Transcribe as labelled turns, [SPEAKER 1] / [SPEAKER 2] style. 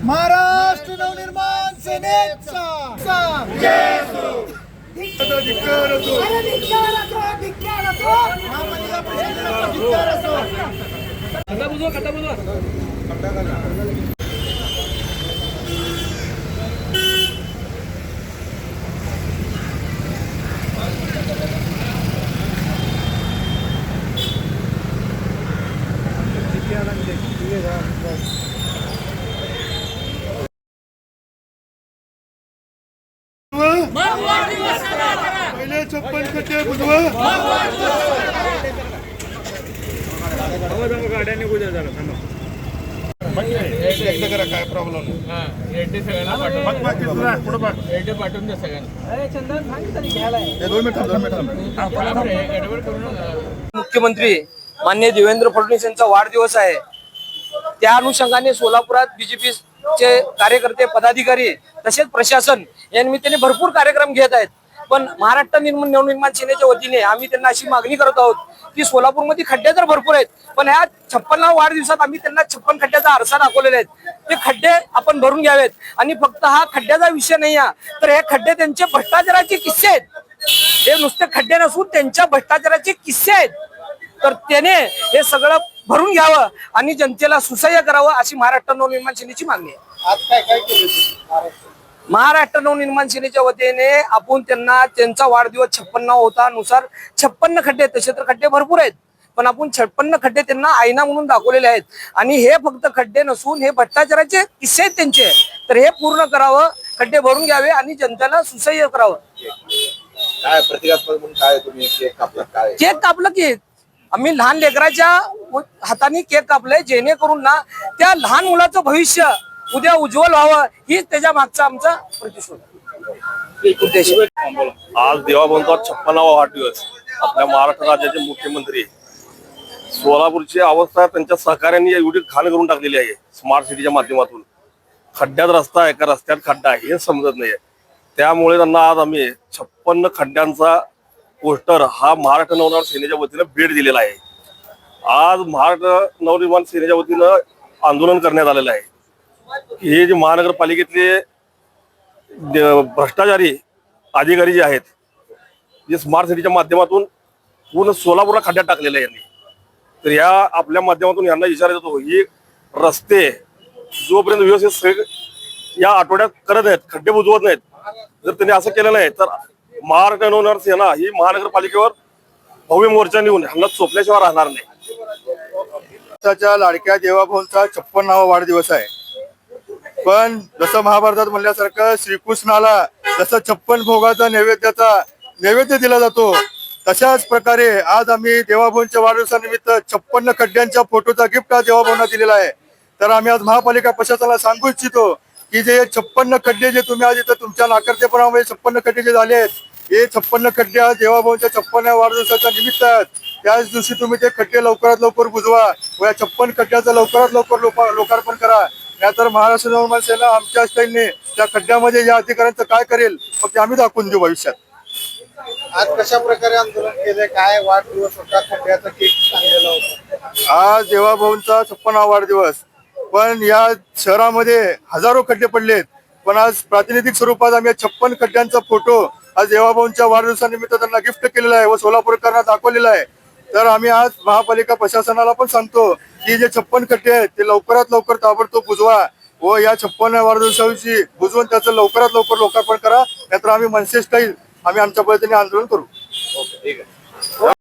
[SPEAKER 1] महाराष्ट्र नवनिर्माण सेनेचा पहिले 56 खड्डे बुजवा गाड्या निघू द्या जरा करा काय प्रॉब्लेम नाही पाठवून द्या सगळ्यांना।
[SPEAKER 2] मुख्यमंत्री माननीय देवेंद्र फडणवीस यांचा वाढदिवस आहे, त्या अनुषंगाने सोलापुरात बीजेपीचे कार्यकर्ते पदाधिकारी तसेच प्रशासन या निमित्ताने भरपूर कार्यक्रम घेत आहेत। पण महाराष्ट्र नवनिर्माण सेनेच्या वतीने आम्ही त्यांना अशी मागणी करत आहोत की सोलापूरमध्ये खड्डे तर भरपूर आहेत, पण ह्या 56व्या वाढदिवसात आम्ही त्यांना 56 खड्ड्याचा आरसा दाखवलेला आहे, ते खड्डे आपण भरून घ्यावेत। आणि फक्त हा खड्ड्याचा विषय नाही आहे, तर हे खड्डे त्यांचे भ्रष्टाचाराचे किस्से आहेत, हे नुसते खड्डे नसून त्यांच्या भ्रष्टाचाराचे किस्से आहेत। तर त्याने हे सगळं भरून घ्यावं आणि जनतेला सुसह्य करावं अशी महाराष्ट्र नवनिर्माण सेनेची मागणी आहे।
[SPEAKER 1] आज काय केलं
[SPEAKER 2] महाराष्ट्र नवनिर्माण सेनेच्या वतीने आपण त्यांना त्यांचा वाढदिवस 56 होता नुसार 56 खड्डे, तसे तर खड्डे भरपूर आहेत, पण आपण 56 खड्डे त्यांना आईना म्हणून दाखवलेले आहेत। आणि हे फक्त खड्डे नसून हे भ्रष्टाचाराचे किस्से आहेत त्यांचे, तर हे पूर्ण करावं, खड्डे भरून घ्यावे आणि जनतेला सुसह्य करावं।
[SPEAKER 1] काय प्रतिकात्मक म्हणून काय तुम्ही केक कापला? काय
[SPEAKER 2] केक कापलं की आम्ही लहान लेकराच्या हाताने केक कापलंय, जेणेकरून ना त्या लहान मुलाचं भविष्य उद्या उज्ज्वल व्हावं, हीच त्याच्या मागचा आमचा उद्देश आहे।
[SPEAKER 3] आज देवाभाऊंचा 56वा वाढदिवस। आपल्या महाराष्ट्र राज्याचे मुख्यमंत्री सोलापूरची अवस्था त्यांच्या सहकार्यांनी एवढी घाण करून टाकलेली आहे स्मार्ट सिटीच्या माध्यमातून। खड्ड्यात रस्ता आहे का रस्त्यात खड्डा आहे हे समजत नाहीये, त्यामुळे त्यांना आज आम्ही 56 खड्ड्यांचा पोस्टर हा महाराष्ट्र नवनिर्माण सेनेच्या वतीनं भेट दिलेला आहे। आज महाराष्ट्र नवनिर्माण सेनेच्या वतीनं आंदोलन करण्यात आलेलं आहे। हे जे महानगरपालिकेतले भ्रष्टाचारी अधिकारी जे आहेत, जे स्मार्ट सिटीच्या माध्यमातून पूर्ण सोलापूरला खड्ड्यात टाकलेले आहे यांनी, तर या आपल्या माध्यमातून यांना इशारा देतो, ही रस्ते जोपर्यंत व्यवस्थित या आठवड्यात करत आहेत, खड्डे बुजवत नाहीत, जर त्यांनी असं केलं नाही तर महाराष्ट्र नवनिर्माण सेना ही महानगरपालिकेवर भव्य मोर्चा नेऊन ह्यांना चोपल्याशिवाय राहणार नाही।
[SPEAKER 1] लाडक्या देवाभाऊंचा 56वा वाढदिवस आहे, पण जसं महाभारतात म्हणल्यासारखं श्रीकृष्णाला जसं 56 भोगाचा नैवेद्य दिला जातो, तशाच प्रकारे आज आम्ही देवाभाऊंच्या वाढदिवसानिमित्त 56 खड्ड्यांच्या फोटोचा गिफ्ट आज देवाभाऊंना दिलेला आहे। तर आम्ही आज महापालिका प्रशासनाला सांगू इच्छितो की जे 56 खड्डे जे तुम्ही आज इथं तुमच्या नाकर्तेपणामुळे 56 खड्डे जे झाले आहेत, हे 56 खड्डे आज देवाभाऊंच्या 56व्या वाढदिवसाच्या निमित्त आहेत। त्याच दिवशी तुम्ही ते खड्डे लवकरात लवकर बुजवा व या 56 खड्ड्याचं लवकरात लवकर लोकार्पण करा, नाहीतर महाराष्ट्र नवनिर्माण सेना आमच्या स्टाईलने त्या खड्ड्यामध्ये या अधिकाऱ्यांचं काय करेल फक्त आम्ही दाखवून देऊ भविष्यात। आज कशा प्रकारे आंदोलन केले, काय वाढदिवस होता, खड्ड्याचा केक आणलेला होता? आज देवाभाऊंचा 56वा वाढदिवस, पण या शहरामध्ये हजारो खड्डे पडलेत, पण आज प्रातिनिधिक स्वरूपात आम्ही 56 खड्ड्यांचा फोटो आज देवाभाऊंच्या वाढदिवसानिमित्त त्यांना गिफ्ट केलेला आहे व सोलापूरकरांना दाखवलेला आहे। तर आम्ही आज महापालिका प्रशासनाला पण सांगतो की जे 56 खड्डे आहेत ते लवकरात लवकर ताबडतोब बुजवा व या 56व्या वाढदिवसाविषयी बुजवून त्याचं लवकरात लवकर लोकार्पण करा, नाहीतर आम्ही मनसे स्टाईल आम्ही आमच्या पद्धतीने आंदोलन करू।
[SPEAKER 3] ठीक आहे।